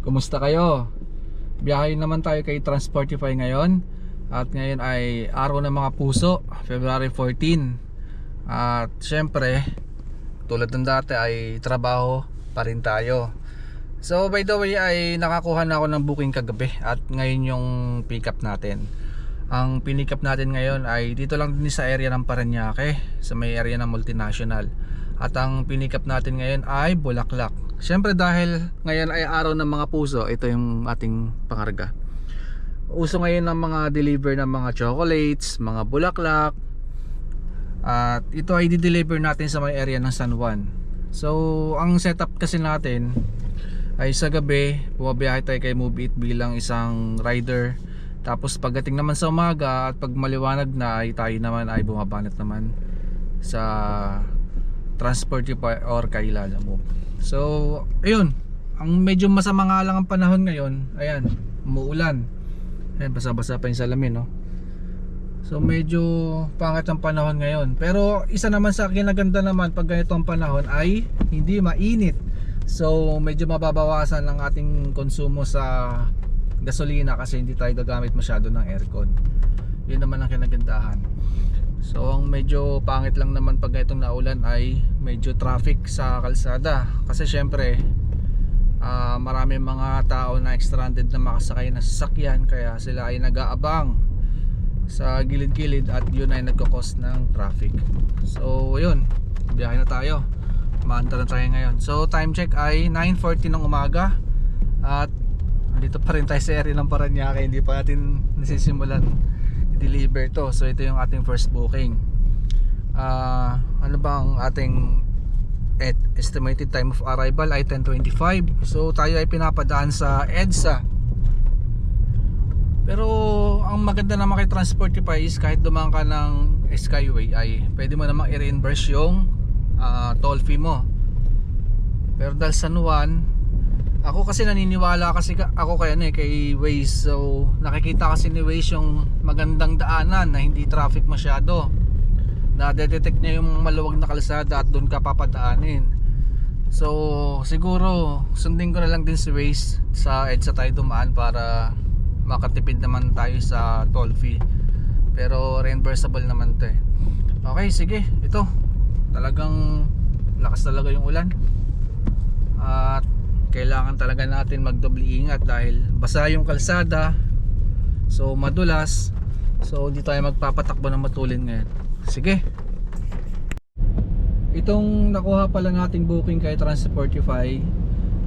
Kumusta kayo? Biyahe naman tayo kay Transportify ngayon. At ngayon ay araw ng mga puso, February 14. At syempre, tulad ng dati ay trabaho pa rin tayo. So by the way ay nakakuha na ako ng booking kagabi. At ngayon yung pick up natin. Ang pinick up natin ngayon ay dito lang din sa area ng Parañaque, sa may area ng Multinational. At ang pinick up natin ngayon ay Bulaklak. Siyempre dahil ngayon ay araw ng mga puso, ito yung ating pangarga. Uso ngayon ng mga deliver ng mga chocolates, mga bulaklak. At ito ay di-deliver natin sa may area ng San Juan. So ang setup kasi natin ay sa gabi bumabiyahe tayo kay Move It bilang isang rider. Tapos pagdating naman sa umaga at pag maliwanag na ay tayo naman ay bumabanat naman sa Transportify or kay Lalamove. So ayun, ang medyo masama nga lang ang panahon ngayon. Ayan, umuulan. Ayan, basa-basa pa yung salamin, no? So medyo pangit ang panahon ngayon. Pero isa naman sa akin na ganda naman pag ganito ang panahon ay hindi mainit. So medyo mababawasan ang ating konsumo sa gasolina kasi hindi tayo gagamit masyado ng aircon. Yun naman ang kinagandahan. So ang medyo pangit lang naman pag itong naulan ay medyo traffic sa kalsada. Kasi syempre marami mga tao na stranded na makasakay na sasakyan, kaya sila ay nag-aabang sa gilid-gilid at yun ay nagkakos ng traffic. So yun, biyahe na tayo. Maanta na tayo ngayon. So time check ay 9:40 ng umaga. At dito pa rin tayo sa area ng Parañaque. Hindi pa natin nasisimulan i-deliver to. So ito yung ating first booking. Ano ba ang ating estimated time of arrival ay 10:25. So tayo ay pinapadaan sa EDSA. Pero ang maganda naman kay Transportify is kahit dumaan ka ng Skyway ay pwede mo namang i-reimburse yung toll fee mo. Pero dahil San Juan, ako kasi naniniwala kasi ako kay Waze. So nakikita kasi ni Waze yung magandang daanan na hindi traffic masyado. Na-detect niya yung maluwag na kalsada at doon ka papadaanin. So siguro sundin ko na lang din si Waze, sa EDSA tayo dumaan para makatipid naman tayo sa toll fee. Pero reimbursable naman to eh. Okay, sige, ito talagang lakas talaga yung ulan. At kailangan talaga natin magdoble ingat dahil basa yung kalsada. So madulas. So hindi tayo magpapatakbo ng matulin ngayon. Sige. Itong nakuha pala nating booking kay Transportify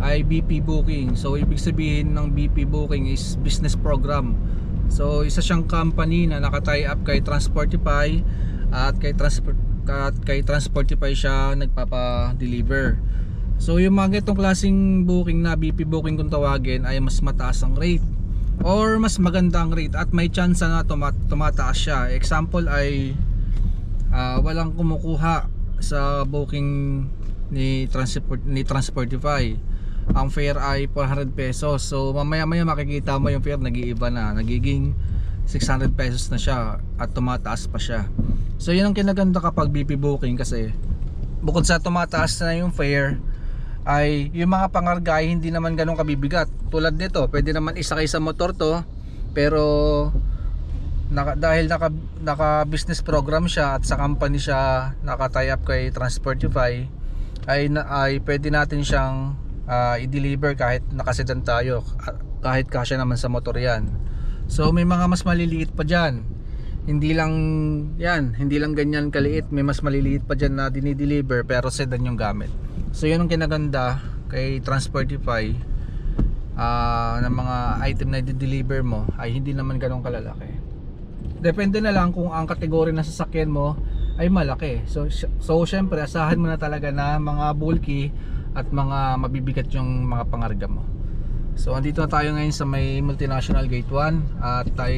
ay BP booking. So ibig sabihin ng BP booking is business program. So isa siyang company na naka-tie up kay Transportify at kay Transportify siya nagpapa-deliver. So yung mga itong klaseng booking na BP booking kung tawagin ay mas mataas ang rate or mas maganda ang rate at may chance na tumataas siya. Example ay walang kumukuha sa booking ni Transportify. Ang fare ay 400 pesos. So mamaya makikita mo yung fare nag-iiba na, nagiging 600 pesos na siya at tumataas pa siya. So yun ang kinaganda kapag BP booking kasi bukod sa tumataas na yung fare ay yung mga pangargay hindi naman ganun kabibigat. Tulad nito, pwede naman isakay sa motor to, pero dahil naka business program siya at sa company siya naka-tie up kay Transportify ay pwede natin siyang i-deliver kahit nakasedan tayo, kahit kasya naman sa motor yan. So may mga mas maliliit pa dyan. Hindi lang ganyan kaliit, may mas maliliit pa dyan na dinideliver pero sedan yung gamit. So yun ang kinaganda kay Transportify ng mga item na i-deliver mo ay hindi naman ganun kalalaki. Depende na lang kung ang kategory na sasakyan mo ay malaki. So syempre asahan mo na talaga na mga bulky at mga mabibigat yung mga pangarga mo. So andito na tayo ngayon sa may Multinational Gate 1 at tayo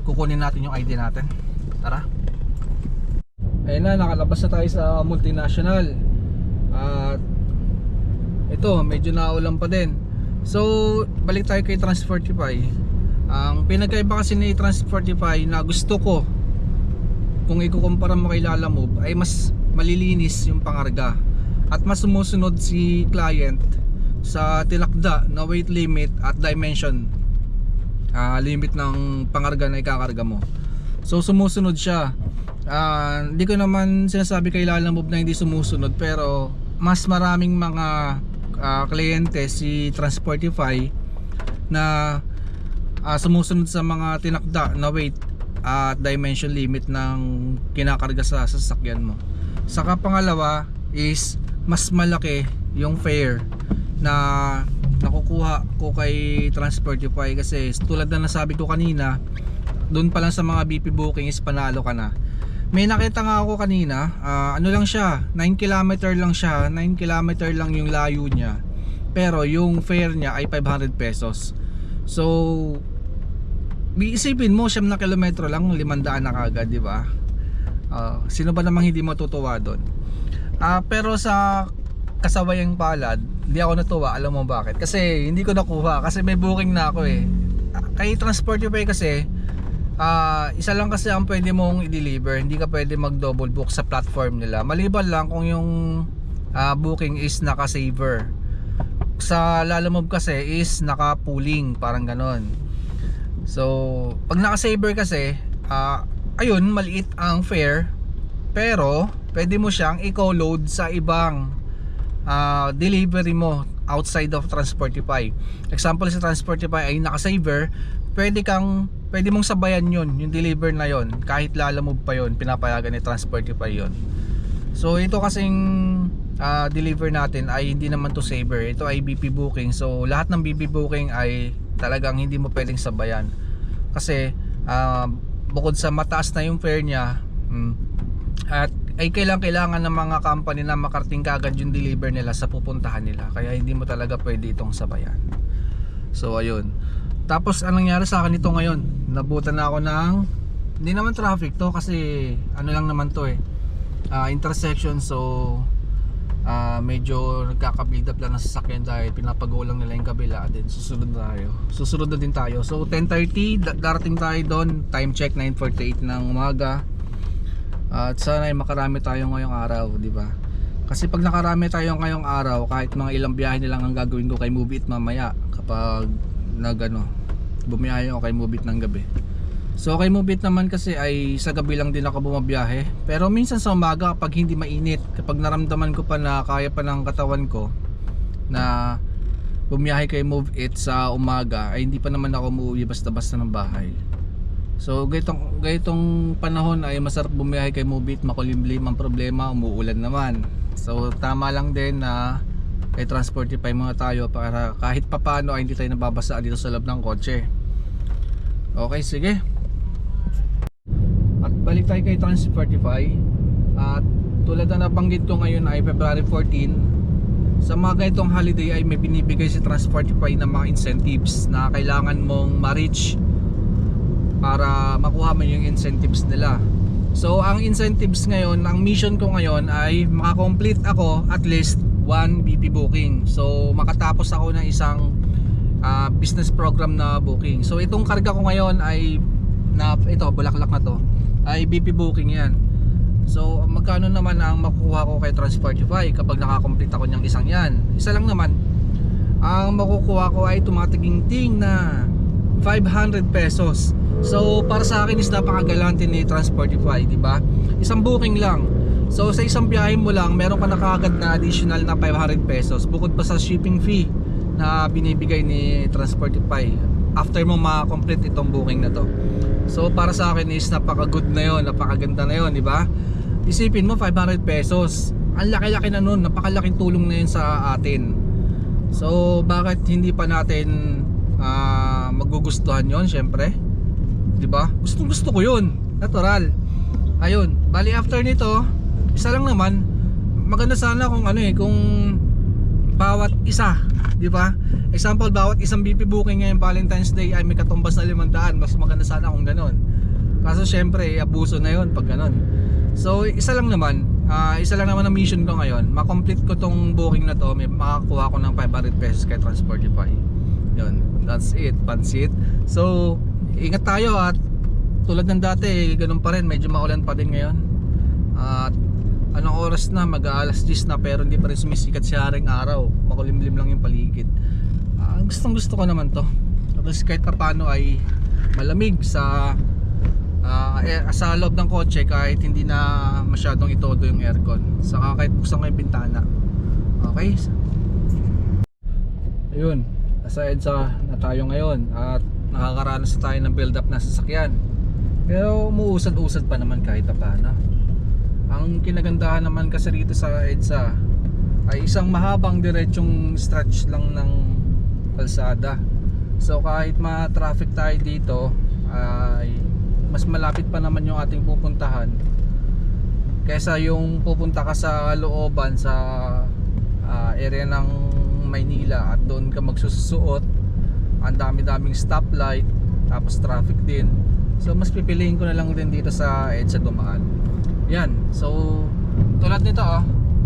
kukunin natin yung ID natin. Tara. Ayun na, nakalabas na tayo sa Multinational. At ito medyo naulan pa din. So balik tayo kay Transportify. Ang pinagkaiba kasi ni Transportify na gusto ko kung ikukumpara mo kay Lalamove ay mas malilinis yung pangarga at mas sumusunod si client sa tinakda na weight limit at dimension limit ng pangarga na ikakarga mo. So sumusunod siya. Hindi ko naman sinasabi kay Lalamove na hindi sumusunod, pero mas maraming mga kliyente si Transportify na sumusunod sa mga tinakda na weight at dimension limit ng kinakarga sa sasakyan mo. Saka pangalawa is mas malaki yung fare na nakukuha ko kay Transportify, kasi tulad na nasabi ko kanina, doon pa lang sa mga BP booking is panalo ka na. May nakita nga ako kanina, ano lang siya, 9 km lang siya, 9 km lang yung layo niya, pero yung fare niya ay 500 pesos. So iisipin mo, 7 na kilometro lang, 500 na kagad, di ba? Sino ba namang hindi matutuwa doon? Pero sa kasawayang palad, hindi ako natuwa. Alam mo bakit? Kasi hindi ko nakuha, kasi may booking na ako eh. Kay Transportify kasi isa lang kasi ang pwede mong i-deliver, hindi ka pwede mag double book sa platform nila, maliban lang kung yung booking is naka-saver. Sa Lalamove kasi is naka-pooling, parang ganon. So pag naka-saver kasi ayun, maliit ang fare, pero pwede mo siyang i-co-load sa ibang delivery mo outside of Transportify. Example, sa Transportify ay naka-saver, pwede mong sabayan yun, yung deliver na yun, kahit Lalamove pa yun, pinapayagan ni Transportify yun. So ito kasing deliver natin ay hindi naman to saver, ito ay BP booking. So lahat ng BP booking ay talagang hindi mo pwedeng sabayan, kasi bukod sa mataas na yung fare niya, at ay kailangan ng mga company na makarating kagad yung deliver nila sa pupuntahan nila, kaya hindi mo talaga pwede itong sabayan. So ayun. Tapos anong nangyari sa akin ito ngayon, nabutan na ako ng, hindi naman traffic to, kasi ano lang naman to eh, intersection. So medyo nagkaka-build up lang ng sasakyan dahil pinapagawa lang nila yung kabila, then susunod na din tayo. So 10:30 darating tayo doon, time check 9:48 ng umaga. At sana ay makarami tayo ngayong araw, di ba? Kasi pag nakarami tayo ngayong araw, kahit mga ilang biyahe na lang ang gagawin ko kay Move It mamaya, kapag bumiyahe ako kay Move It ng gabi. So kay Move It naman kasi ay sa gabi lang din ako bumabiyahe, pero minsan sa umaga kapag hindi mainit, kapag naramdaman ko pa na kaya pa ng katawan ko na bumiyahe kay Move It sa umaga, ay hindi pa naman ako umuwi basta-basta ng bahay. So gaytong panahon ay masarap bumiyahe kay Move It, makulimlim. Ang problema, umuulan naman. So tama lang din na kay Transportify muna tayo para kahit papano ay hindi tayo nababasa dito sa loob ng kotse. Okay, sige. At balik tayo kay Transportify. At tulad na nabanggit ko, ngayon ay February 14. Sa mga ganitong holiday ay may binibigay si Transportify ng mga incentives na kailangan mong ma-reach para makuha mo yung incentives nila. So ang incentives ngayon, ang mission ko ngayon ay makakomplete ako at least 1 BP booking. So makatapos ako ng isang business program na booking. So itong karga ko ngayon ay ito, bulaklak na to, ay BP booking yan. So magkano naman ang makukuha ko kay Transportify kapag nakakomplete ako ng isang yan? Isa lang naman. Ang makukuha ko ay tumatingting na 500 pesos. So para sa akin is napakagalante ni Transportify, di ba? Isang booking lang. So sa isang biyahe mo lang, meron ka na kaagad na additional na 500 pesos bukod pa sa shipping fee na binibigay ni Transportify after mo ma-complete itong booking na to. So para sa akin is napaka-good na yon, napakaganda na yon, di ba? Isipin mo 500 pesos. Ang laki-laki na nun, napakalaking tulong na yun sa atin. So bakit hindi pa natin magugustuhan yon? Syempre, di ba? Gusto ko yun, natural. Ayun, bali after nito, isa lang naman, maganda sana kung kung bawat isa, di ba? Example, bawat isang BP booking ngayong Valentine's Day ay may katumbas na 500. Mas maganda sana kung ganon. Kaso syempre, abuso na yon pag ganon. So isa lang naman ang mission ko ngayon, makomplete ko tong booking na to, may makakuha ko ng 500 pesos kay Transportify. Yun, that's it, pansit. So ingat tayo, at tulad ng dati, ganun pa rin, medyo maulan pa din ngayon. At anong oras na, mag-aalas 10 na, pero hindi pa rin sumisikat si haring araw, makulimlim lang yung paligid. Gustong gusto ko naman to. Tapos kahit pa paano ay malamig sa sa loob ng kotse, kahit hindi na masyadong itodo yung aircon, saka kahit buksan ko yung bintana. Okay, ayun, nasa EDSA na tayo ngayon at nakakaranas tayo ng build up na sasakyan, pero umuusad-usad pa naman kahit paano. Ang kinagandahan naman kasi rito sa EDSA ay isang mahabang diretsong stretch lang ng kalsada. So kahit ma-traffic tayo dito, ay mas malapit pa naman yung ating pupuntahan kaysa yung pupunta ka sa looban sa area ng Maynila at doon ka magsusuot, ang dami-daming stoplight tapos traffic din. So mas pipiliin ko na lang din dito sa EDSA dumaan. Yan, so tulad nito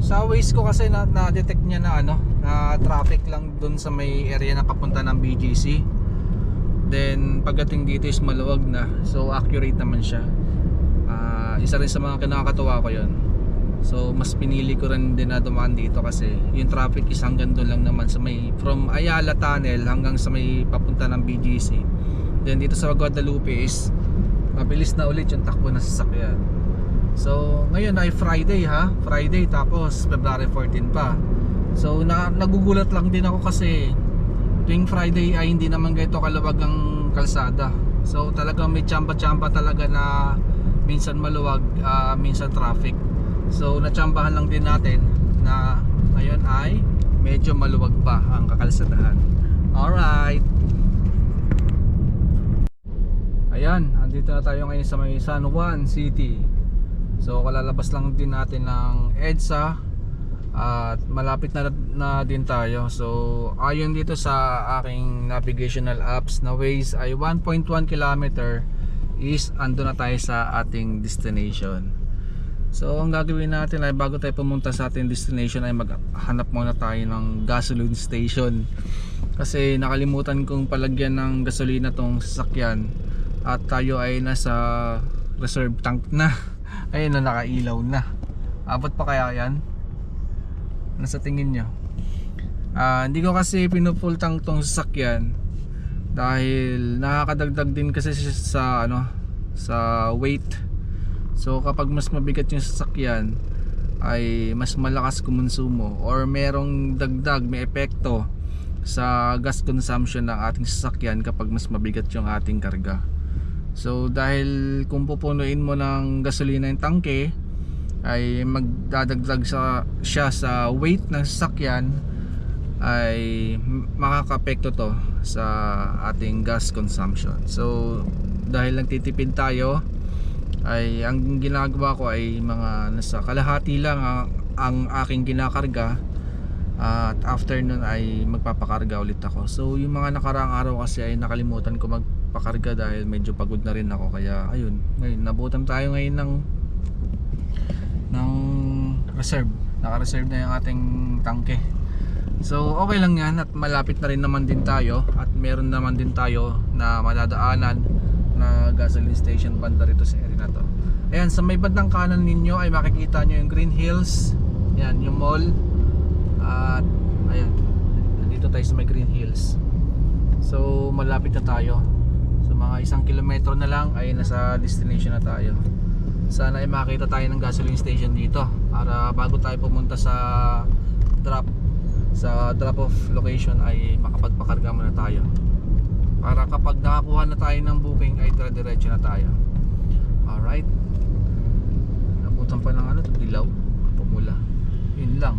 sa Waze ko kasi na-detect niya na na traffic lang dun sa may area na papunta ng BGC. Then pagdating dito is maluwag na, so accurate naman siya. Isa rin sa mga kinakatuwa ko yon. So mas pinili ko rin din na dumaan dito kasi yung traffic is hanggang doon lang naman sa may, from Ayala Tunnel hanggang sa may papunta ng BGC. Then dito sa Guadalupe is mabilis na ulit yung takbo ng sasakyan. So ngayon ay Friday Friday, tapos February 14 pa. So nagugulat lang din ako kasi tuwing Friday ay hindi naman ganito kaluwag ang kalsada. So talagang may tsamba-tsamba talaga na minsan maluwag, minsan traffic. So natsambahan lang din natin na ngayon ay medyo maluwag pa ang kakalsadahan. Alright, ayan, andito na tayo ngayon sa may San Juan City. So kalalabas lang din natin ng EDSA at malapit na din tayo. So ayon dito sa aking navigational apps na Waze ay 1.1 km is ando na tayo sa ating destination. So ang gagawin natin ay bago tayo pumunta sa ating destination ay maghanap muna tayo ng gasoline station, kasi nakalimutan kong palagyan ng gasolina tong sasakyan at tayo ay nasa reserve tank na. Ayun na, nakailaw na. Abot pa kaya yan? Nasa tingin nyo? Hindi ko kasi pinufull tank tong sasakyan dahil nakakadagdag din kasi sa sa weight. So kapag mas mabigat yung sasakyan ay mas malakas kumonsumo or merong dagdag, may epekto sa gas consumption ng ating sasakyan kapag mas mabigat yung ating karga. So dahil kung pupunuin mo ng gasolina yung tangke ay magdadagdag siya sa weight ng sasakyan, ay makaka-apekto to sa ating gas consumption. So dahil nagtitipid tayo ay ang ginagawa ko ay mga nasa kalahati lang ang aking ginakarga, at after nun ay magpapakarga ulit ako. So yung mga nakaraang araw kasi ay nakalimutan ko magpakarga dahil medyo pagod na rin ako, kaya ayun, ngayon nabutan tayo ngayon ng reserve. Naka-reserve na yung ating tangke. So okay lang yan at malapit na rin naman din tayo at meron naman din tayo na madadaanan na gasoline station banda rito sa area na to. Ayan, sa may bandang kanan ninyo ay makikita nyo yung Green Hills. Yan, yung mall. At ayan, nandito tayo sa may Green Hills. So malapit na tayo. So mga 1 kilometro na lang ay nasa destination na tayo. Sana ay makita tayo ng gasoline station dito para bago tayo pumunta sa drop off location ay makapagpakarga muna tayo, para kapag nakakuha na tayo ng booking ay diretso na tayo. Alright, nabutan pa ng dilaw, pumula, yun lang,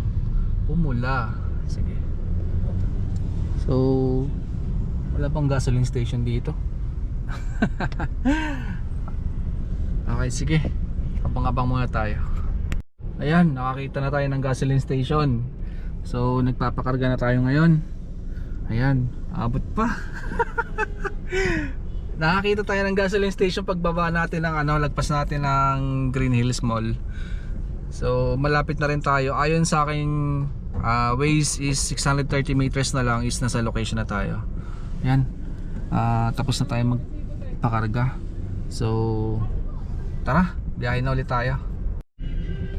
pumula. Sige, so wala pang gasoline station dito. Okay, sige, abang-abang muna tayo. Ayan, nakakita na tayo ng gasoline station. So nagpapakarga na tayo ngayon. Ayan, abot pa. Nakakita tayo ng gasoline station pagbaba natin ng lagpas natin ng Green Hills Mall. So malapit na rin tayo. Ayon sa aking Waze is 630 meters na lang is nasa location na tayo. Ayan, tapos na tayo magpakarga. So tara, biyahe na ulit tayo.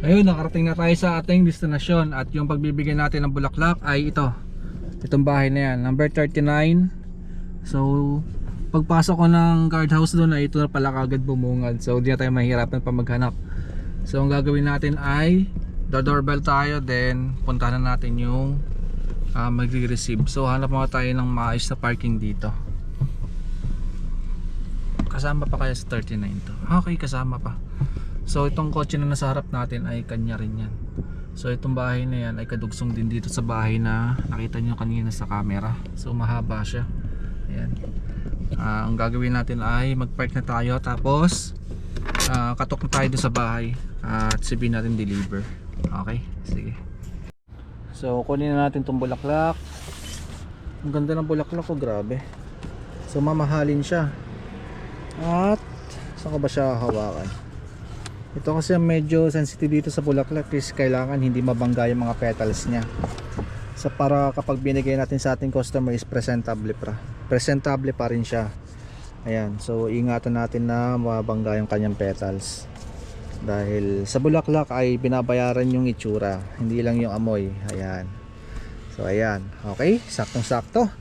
Ayun, nakarating na tayo sa ating destinasyon. At yung pagbibigay natin ng bulaklak ay ito. Itong bahay na yan, number 39. So pagpasok ko ng guardhouse doon ay ito na pala kagad bumungad. So hindi na tayo mahirapan pa maghanap. So ang gagawin natin ay doorbell tayo, then puntahan na natin yung magre-receive. So hanap muna tayo ng maayos na parking dito. Kasama pa kaya sa 39 to? Okay, kasama pa. So itong kotse na nasa harap natin ay kanya rin yan. So itong bahay na yan ay kadugsong din dito sa bahay na nakita nyo kanina sa camera. So mahaba siya. Ayan. Ang gagawin natin ay mag-park na tayo, tapos katok na tayo doon sa bahay at sabihin natin deliver. Okay, sige. So kunin na natin itong bulaklak. Ang ganda ng bulaklak ko, grabe. So mamahalin siya. At saan ko ba siya hawakan? Ito kasi medyo sensitive dito sa bulaklak, is kailangan hindi mabangga yung mga petals niya. So para kapag binigay natin sa ating customer is presentable pa rin siya. Ayan, so ingatan natin na mabangga yung kanyang petals. Dahil sa bulaklak ay binabayaran yung itsura, hindi lang yung amoy. Ayan. So ayan, okay, saktong-sakto.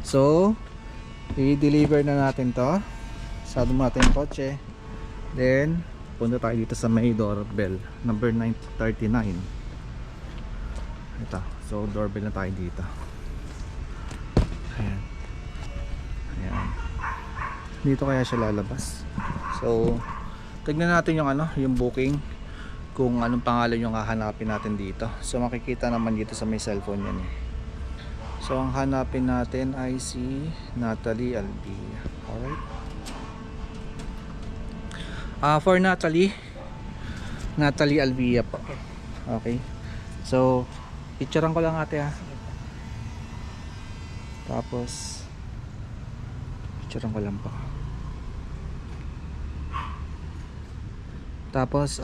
So i-deliver na natin to. Sado natin yung kotse. Then punta tayo dito sa may doorbell, number 939. Ito, so doorbell na tayo dito. Ayan. Ayan. Dito kaya siya lalabas. So tignan natin yung yung booking, kung anong pangalan yung hahanapin natin dito. So makikita naman dito sa may cellphone yan eh. So ang hanapin natin ay si Natalie Albia. Alright. For Natalie Albia po. Okay. So picturean ko lang ate ha. Tapos picturean ko lang po. Tapos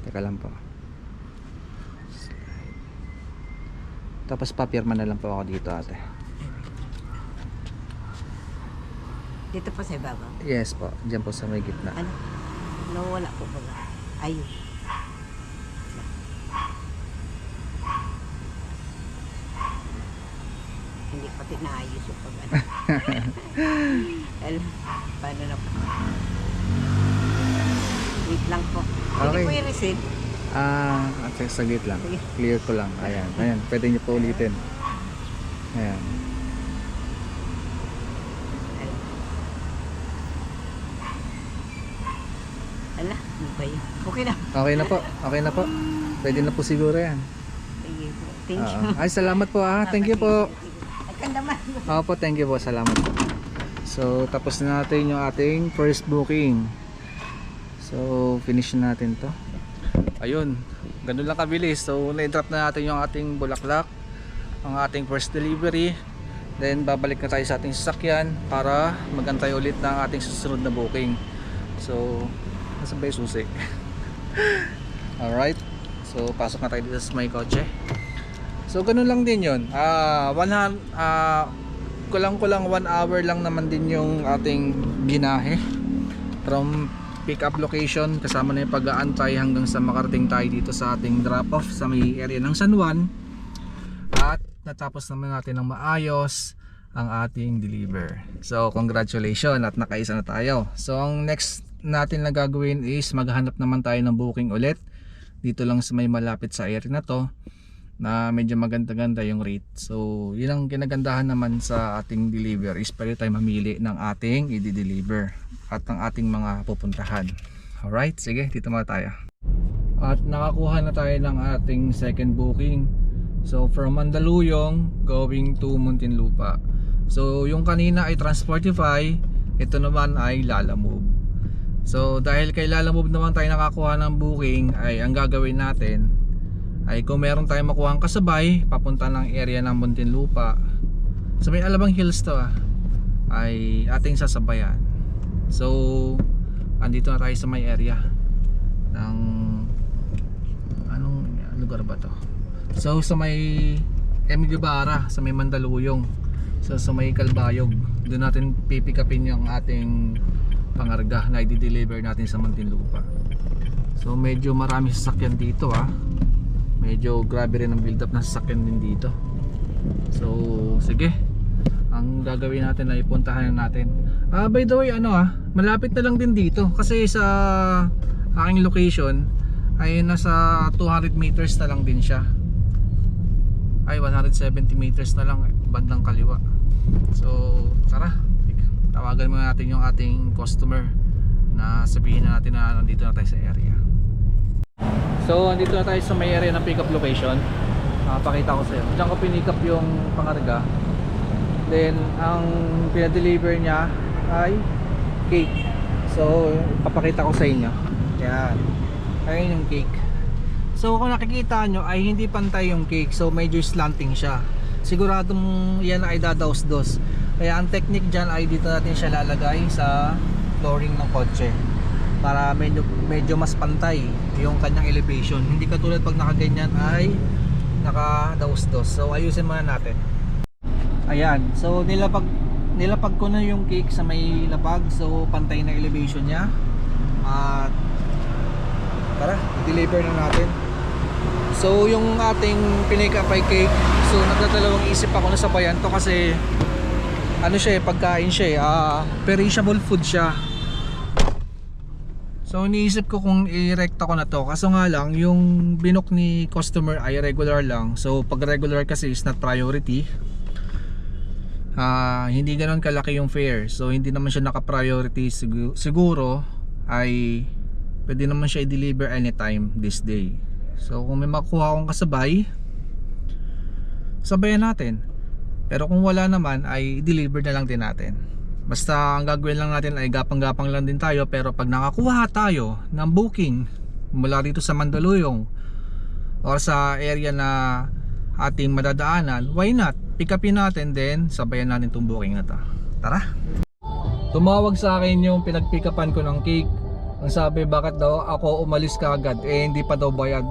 teka lang po. Tapos papirma na lang po ako dito ate. Dito po sa ibabaw. Yes po, diyan po sa may gitna. Ano? Nawala po ba? Ayun. Hindi pati naayos yung pag ano. Paano na po? Wait lang po. Hindi Okay. po i-receive. At saglit lang. Sige. Clear ko lang. Ayan, ayan. Pwede niyo po ulitin. Ayan. Ala, ano ba yun? Okay na. Okay na po. Okay na po. Pwede na po siguro yan. Sige po. Thank you. Ay, salamat po ah. Thank you po. Nagkandaman. Opo, thank you po. Salamat po. So, tapos na natin yung ating first booking. So, finish na natin to. Ayun. Ganun lang kabilis. So, na-drop na natin yung ating bulaklak, ang ating first delivery. Then, babalik na tayo sa ating sasakyan para magantay ulit ng ating susunod na booking. So, nasa ba yung susi? Alright. So, pasok na tayo dito sa may kotse. So, ganun lang din yun. Kulang-kulang 1 hour lang naman din yung ating ginahe from pick up location, kasama na yung pag-aantay hanggang sa makarating tayo dito sa ating drop off sa may area ng San Juan. At natapos naman natin ng maayos ang ating deliver. So congratulations at nakaisa na tayo. So ang next natin na gagawin is maghanap naman tayo ng booking ulit dito lang sa may malapit sa area na to, na medyo maganda-ganda yung rate. So yun ang kinagandahan naman sa ating deliver is pwede tayo mamili ng ating i-deliver at ng ating mga pupuntahan. Alright, sige, dito muna tayo. At nakakuha na tayo ng ating second booking. So from Mandaluyong going to Muntinlupa. So yung kanina ay Transportify, ito naman ay Lalamove. So dahil kay Lalamove naman tayo nakakuha ng booking, ay ang gagawin natin ay kung meron tayong makuha ang kasabay papunta ng area ng Muntinlupa, sa may Alabang Hills to ay ating sasabayan. So andito na tayo sa may area ng anong lugar ba to? So sa may M. Guevara, sa may Mandaluyong. So sa may Kalbayog, doon natin pipikapin yung ating pangarga na i-deliver natin sa Muntinlupa. So medyo marami sasakyan dito medyo grabe rin ang build up ng sasakyan din dito. So sige, ang gagawin natin ay puntahan natin. By the way malapit na lang din dito kasi sa aking location ay nasa 200 meters na lang din siya. Ay 170 meters na lang bandang kaliwa. So tara, tawagan muna natin yung ating customer na sabihin na natin na nandito na tayo sa area. So andito na tayo sa may area ng pickup location. Pakita ko sa iyo. Diyan ko pinick up yung pangarga. Then ang pinadeliver niya ay cake. So papakita ko sa inyo. Yan. Ayun yung cake. So kung nakikita nyo ay hindi pantay yung cake. So medyo slanting siya. Siguradong yan ay dadaos-dos. Kaya ang technique dyan ay dito natin siya lalagay sa flooring ng kotse para medyo mas pantay yung kanyang elevation. Hindi katulad pag nakaganyan ay nakadaos-dos. So ayusin muna natin. Ayan. So nilapag ko na yung cake sa may lapag. So pantay na elevation niya. At tara, i-deliver na natin. So yung ating pinick up ay cake. So nagdadalawang isip ako na sabayan to kasi pagkain siya perishable food siya. So iniisip ko kung i-recta ko na to. Kaso nga lang yung binook ni customer ay regular lang. So pag regular kasi is not priority. Hindi ganoon kalaki yung fare. So hindi naman siya naka-priority. Siguro ay pwede naman siya i-deliver anytime this day. So kung may makuha akong kasabay, sabayan natin. Pero kung wala naman ay i-deliver na lang din natin. Basta ang gagawin lang natin ay gapang-gapang lang din tayo. Pero pag nakakuha tayo ng booking mula dito sa Mandaluyong or sa area na ating madadaanan, why not? Pick upin natin din, sabayan natin itong booking na to. Tara! Tumawag sa akin yung pinag-pick upan ko ng cake. Ang sabi, bakit daw ako umalis ka agad? Hindi pa daw bayad.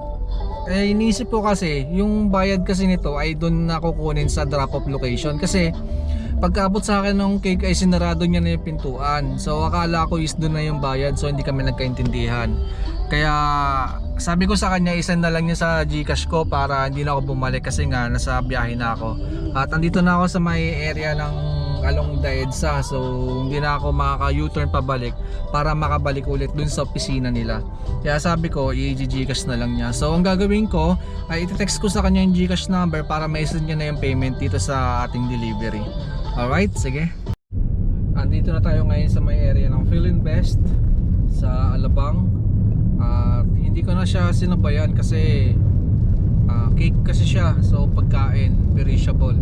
Iniisip ko kasi yung bayad kasi nito ay doon na kukunin sa drop-off location. Kasi pagkaabot sa akin ng cake ay sinarado niya na yung pintuan. So akala ko is doon na yung bayad. So hindi kami nagkaintindihan. Kaya sabi ko sa kanya, isend na lang niya sa GCash ko para hindi na ako bumalik kasi nga nasa biyahe na ako. At andito na ako sa may area ng along the EDSA. So hindi na ako makaka-U-turn pabalik para makabalik ulit dun sa opisina nila. Kaya sabi ko, i-GCash na lang niya. So ang gagawin ko ay iti-text ko sa kanya yung GCash number para ma-send niya na yung payment dito sa ating delivery. Alright, sige. Andito na tayo ngayon sa may area ng Philinvest sa Alabang. At hindi ko na siya sinabayan kasi cake kasi siya. So pagkain, perishable.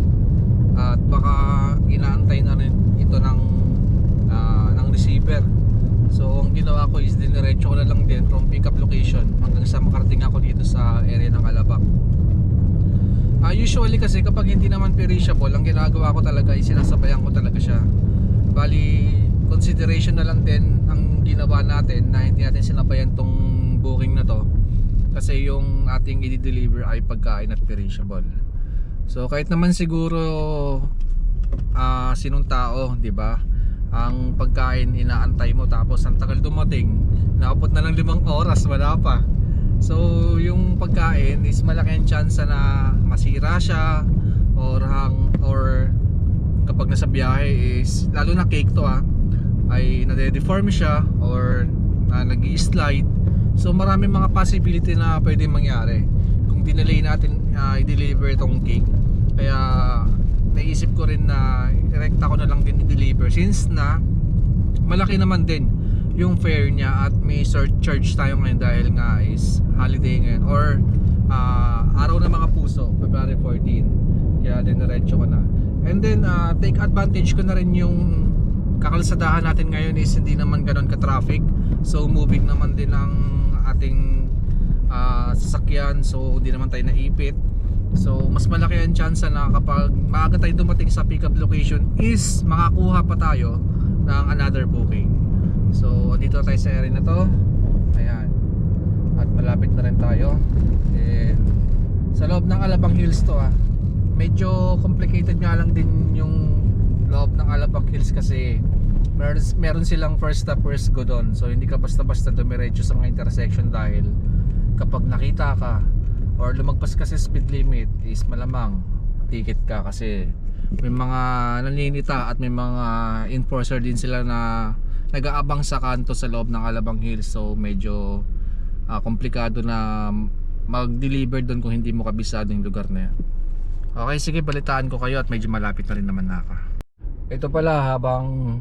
At baka inaantay na rin ito ng receiver. So ang ginawa ko is diniretso ko na lang din from pickup location hanggang sa makarating ako dito sa area ng Alabang. Usually kasi kapag hindi naman perishable, ang ginagawa ko talaga is sinasabayan ko talaga siya. Bali, consideration na lang din ang ginawa natin na hindi natin sinabayan tong booking na to kasi yung ating i-deliver ay pagkain at perishable. So kahit naman siguro sinong tao, 'di ba? Ang pagkain inaantay mo tapos ang tagal dumating, naabot na ng 5 oras wala pa. So yung pagkain is malaki ang chance na masira siya or kapag nasa biyahe is lalo na cake to ay nade-deform siya or nag-i-slide. So maraming mga possibility na pwede mangyari kung dinelay natin i-deliver itong cake. Kaya naisip ko rin na direkta ko na lang din i-deliver since na malaki naman din yung fare niya at may surcharge tayo ngayon dahil nga is holiday ngayon or araw ng mga puso, February 14. Kaya diniretso ko na. And then take advantage ko na rin yung kakalsadahan natin ngayon is hindi naman ganoon ka-traffic. So moving naman din ang ating sasakyan, so hindi naman tayo naipit. So mas malaki ang chance na kapag maaga tayo dumating sa pickup location is makakuha pa tayo ng another booking. So dito tayo sa area na to. Ayan. At malapit na rin tayo. And sa loob ng Alabang Hills to Medyo complicated nga lang din yung loob ng Alabang Hills kasi meron silang first stop first go doon. So hindi ka basta-basta dumiretso sa mga intersection dahil kapag nakita ka or lumagpas ka sa speed limit is malamang ticket ka kasi may mga naninita at may mga enforcer din sila na nag-aabang sa kanto sa loob ng Alabang Hills. So medyo komplikado na mag-deliver doon kung hindi mo kabisado yung lugar na yan. Okay, sige, balitaan ko kayo at medyo malapit na rin naman na ako. Ito pala, habang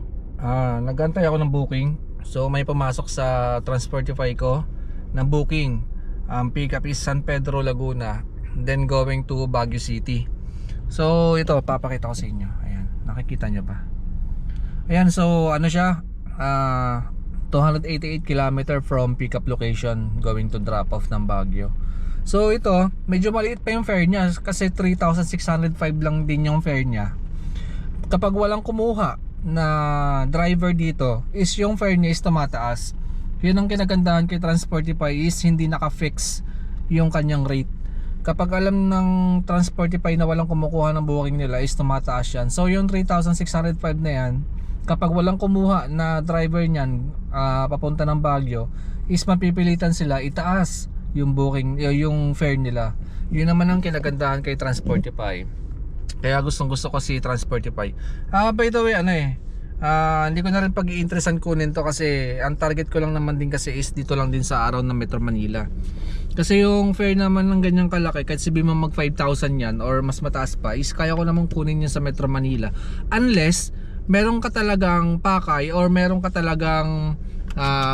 nagantay ako ng booking, so may pumasok sa Transportify ko ng booking. Pick up is San Pedro, Laguna, then going to Baguio City. So ito, papakita ko sa inyo. Ayan, nakikita nyo pa. Ayan, so ano siya, 288 km from pick up location going to drop off ng Baguio. So ito, medyo maliit pa yung fare niya kasi 3,605 lang din yung fare niya. Kapag walang kumuha na driver dito, is yung fare niya is tumataas. Yun ang kinagandahan kay Transportify, is hindi naka-fix yung kanyang rate. Kapag alam ng Transportify na walang kumukuha ng booking nila, is tumataas yan. So yung 3,605 na yan, kapag walang kumuha na driver niyan papunta ng Baguio, is mapipilitan sila itaas yung booking, yung fare nila. Yun naman ang kinagandahan kay Transportify. Kaya gusto ko si Transportify. By the way, hindi ko na rin pag-iinteresan kunin to kasi ang target ko lang naman din kasi is dito lang din sa around ng Metro Manila. Kasi yung fare naman ng ganyang kalaki, kahit sabihin mo mag 5,000 yan or mas mataas pa, is kaya ko namang kunin yan sa Metro Manila. Unless meron ka talagang pakay or meron ka talagang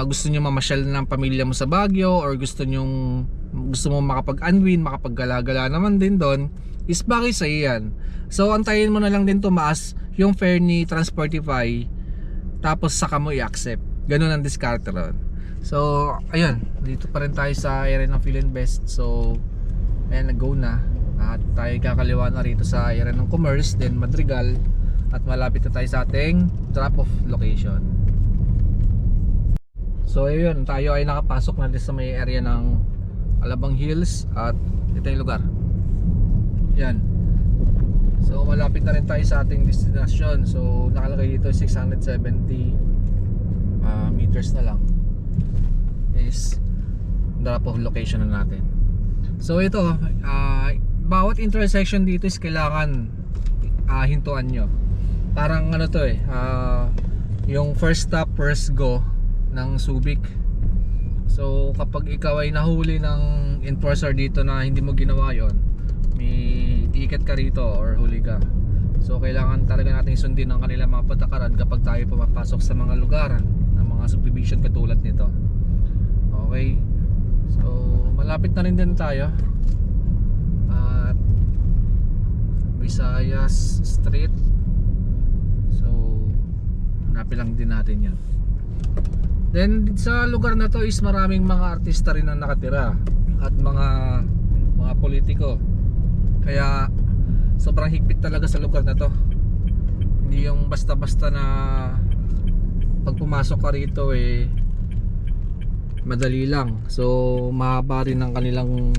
gusto nyo mamasyal ng pamilya mo sa Baguio or gusto mo makapag-unwind, makapag-gala-gala naman din doon, is bagay sa iyan. So antayin mo na lang din tumaas yung fare ni Transportify, tapos saka mo i-accept. Ganun ang diskarte ron. So ayun, dito pa rin tayo sa area ng Philinvest. So ayan, nag-go na at tayo kakaliwa na rito sa area ng Commerce, then Madrigal, at malapit na tayo sa ating drop-off location. So ayun, tayo ay nakapasok na din sa may area ng Alabang Hills at ito yung lugar. Yan. So malapit na rin tayo sa ating destination. So nakalagay dito 670 meters na lang is drop off location na natin. So ito, bawat intersection dito is kailangan hintuan nyo. Parang ano to yung first stop first go ng Subic. So kapag ikaw ay nahuli ng enforcer dito na hindi mo ginawa yon, may ticket ka rito or huli ka. So kailangan talaga natin sundin ang kanilang mga patakaran kapag tayo pumapasok sa mga lugar ng mga subdivision katulad nito. Okay, so malapit na rin din tayo at Visayas Street. So hanapin lang din natin yan. Then sa lugar na to is maraming mga artista rin ang nakatira at mga politiko. Kaya sobrang higpit talaga sa lugar na to. Hindi yung basta-basta na pag pumasok ka rito madali lang. So mahaba rin ang kanilang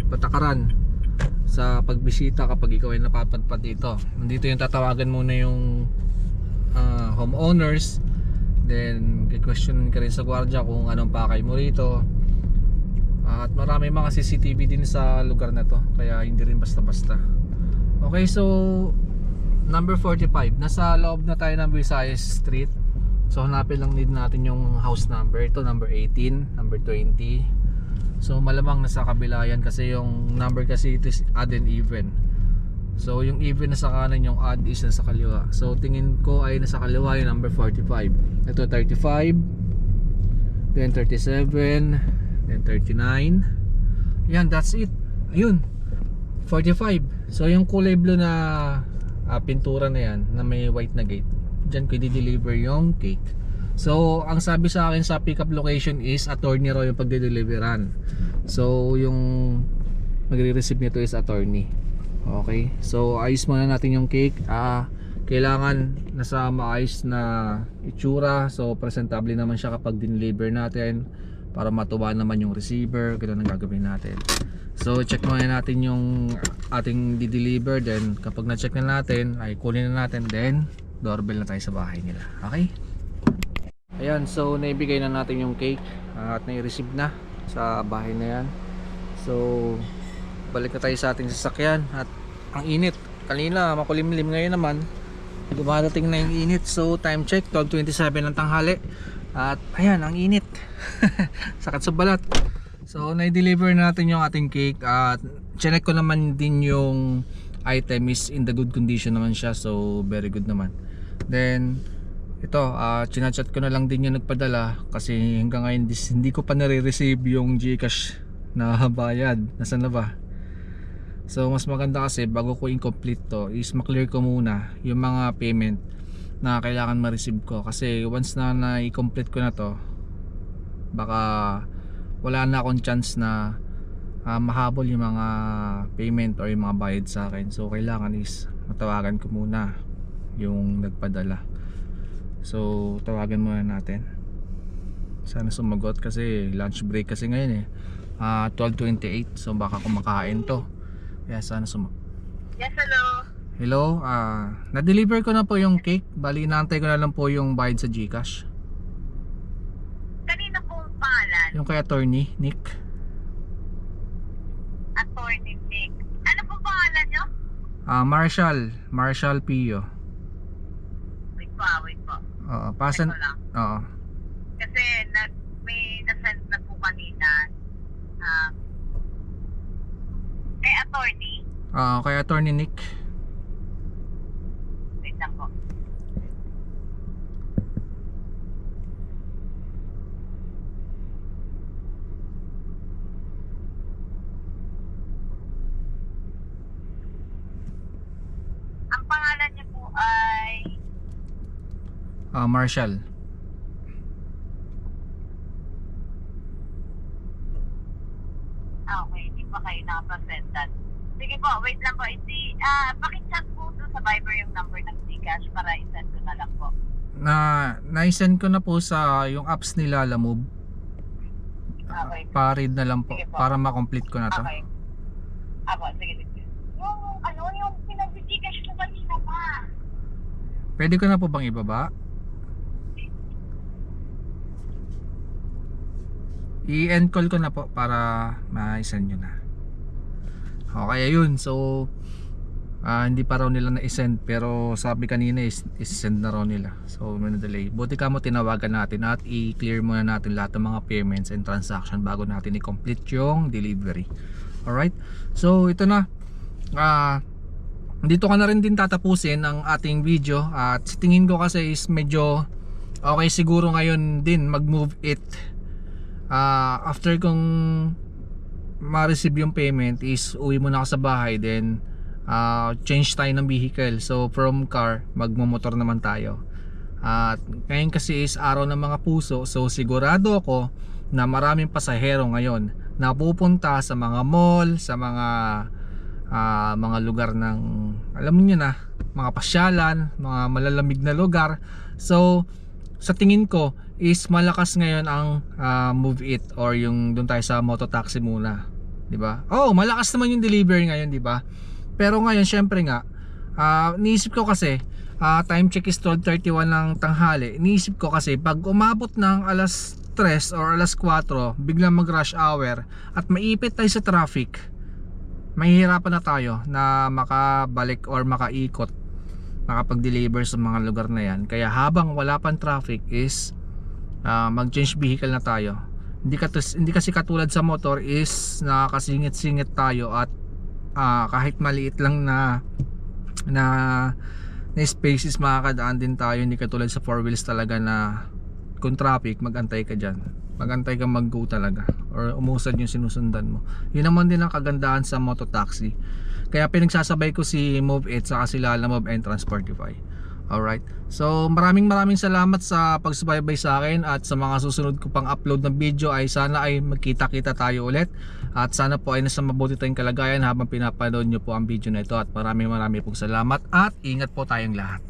patakaran sa pagbisita kapag ikaw ay napapadpad dito. Nandito yung tatawagan muna yung homeowners. Then question ka rin sa gwardiya kung anong pakay mo rito. At marami mga CCTV din sa lugar na to, kaya hindi rin basta-basta. Okay, so number 45, nasa loob na tayo ng Visayas Street. So hanapin lang din natin yung house number. Ito number 18, number 20. So malamang nasa kabila yan kasi yung number kasi ito is odd and even. So yung even nasa kanan, yung odd is nasa kaliwa. So tingin ko ay nasa kaliwa yung number 45. Ito 35, then 37, then 39. Yan, that's it. Ayun, 45. So yung kulay blue na pintura na yan na may white na gate, dyan ko i-deliver yung cake. So ang sabi sa akin sa pickup location is attorney raw yung pagde-deliveran. So yung magre-receive nito is attorney. Okay, so ayos muna natin yung cake. Kailangan nasa maayos na itsura. So presentable naman siya kapag deliver natin, para matuwa naman yung receiver. Ganun ang gagawin natin. So check muna natin yung ating di-deliver. Then kapag na-check na natin, ay kunin na natin. Then doorbell na tayo sa bahay nila. Okay? Ayan, so naibigay na natin yung cake at nai-receive na sa bahay na yan. So balik na tayo sa ating sasakyan at ang init. Kanina makulimlim, ngayon naman dumadating na yung init. So time check 12:27 ng tanghali at ayan ang init. Sakat sa balat. So na-deliver natin yung ating cake at chinek ko naman din yung item is in the good condition naman siya. So very good naman. Then ito, chinachat ko na lang din yung nagpadala kasi hanggang ngayon hindi ko pa nare-receive yung GCash na bayad. Nasaan na ba? So mas maganda kasi bago ko incomplete to is maklear ko muna yung mga payment na kailangan ma-receive ko. Kasi once na na-complete ko na to, baka wala na akong chance na mahabol yung mga payment or yung mga bayad sa akin. So kailangan is matawagan ko muna yung nagpadala. So tawagan muna natin. Sana sumagot kasi lunch break kasi ngayon 12:28. So baka kumakain to. Kaya sana sumagot. Yes, hello. Hello, na-deliver ko na po yung cake. Bali inaantay ko na lang po yung bayad sa GCash. Kanina pong pangalan? Yung kay attorney Nick. Attorney Nick. Ano po pangalan nyo? Marshall Pio. Wait po. Oo, pasan. Ito lang. Oo. Kasi may nasend na po kanina. Kay attorney. Kay attorney Nick. Wait lang po. Ang pangalan niyo po ay Marshall. okay, hindi pa kayo nakapresentan. Sige po, wait lang po. Pakichat po doon sa Viber yung number ng Gcash para i-send ko na lang po. Na-send ko na po sa yung apps nila Lamove. Okay. Pa-read na lang po Sige po. para ma-complete ko na to. Okay. Sige. Yung pinag-Gcash ko kanina pa. Pwede ko na po bang ibaba? I-end call ko na po para ma-send nyo na. Okay, ayun. So hindi pa raw nila na-send pero sabi kanina is-send na raw nila. So may na-delay. Buti ka mo tinawagan natin at i-clear muna natin lahat ng mga payments and transaction bago natin i-complete yung delivery. Alright? So ito na. Dito ka na rin din tatapusin ang ating video at tingin ko kasi is medyo okay siguro ngayon din mag-move it. After kong ma-receive yung payment is uwi muna ako sa bahay, then change tayo ng vehicle. So from car magmomotor naman tayo. At ngayon kasi is araw ng mga puso, so sigurado ako na maraming pasahero ngayon na pupunta sa mga mall, sa mga lugar ng alam niyo na, mga pasyalan, mga malalamig na lugar. So sa tingin ko is malakas ngayon ang Move It or yung doon tayo sa mototaxi muna, 'di ba? Oh, malakas naman yung delivery ngayon, 'di ba? Pero ngayon syempre nga niisip ko kasi time check is 12:31 ng tanghali. Niisip ko kasi pag umabot ng alas 3 or alas 4 biglang mag rush hour at maipit tayo sa traffic, mahihirapan na tayo na makabalik or makaikot, makapag-deliver sa mga lugar na yan. Kaya habang wala pang traffic is mag-change vehicle na tayo. Hindi kasi katulad sa motor is nakakasingit-singit tayo at kahit maliit lang na spaces makakadaan din tayo. Hindi katulad sa 4 wheels talaga na kung traffic magantay ka dyan, magantay kang mag-go talaga or umusad yung sinusundan mo. Yun naman din ang kagandahan sa mototaxi. Kaya pinagsasabay ko si Move It sa sila Lamove and Transportify. Alright, so maraming salamat sa pagsubaybay sa akin at sa mga susunod ko pang upload ng video ay sana ay magkita-kita tayo ulit at sana po ay nasa mabuti tayong kalagayan habang pinapanood nyo po ang video na ito at maraming pong salamat at ingat po tayong lahat.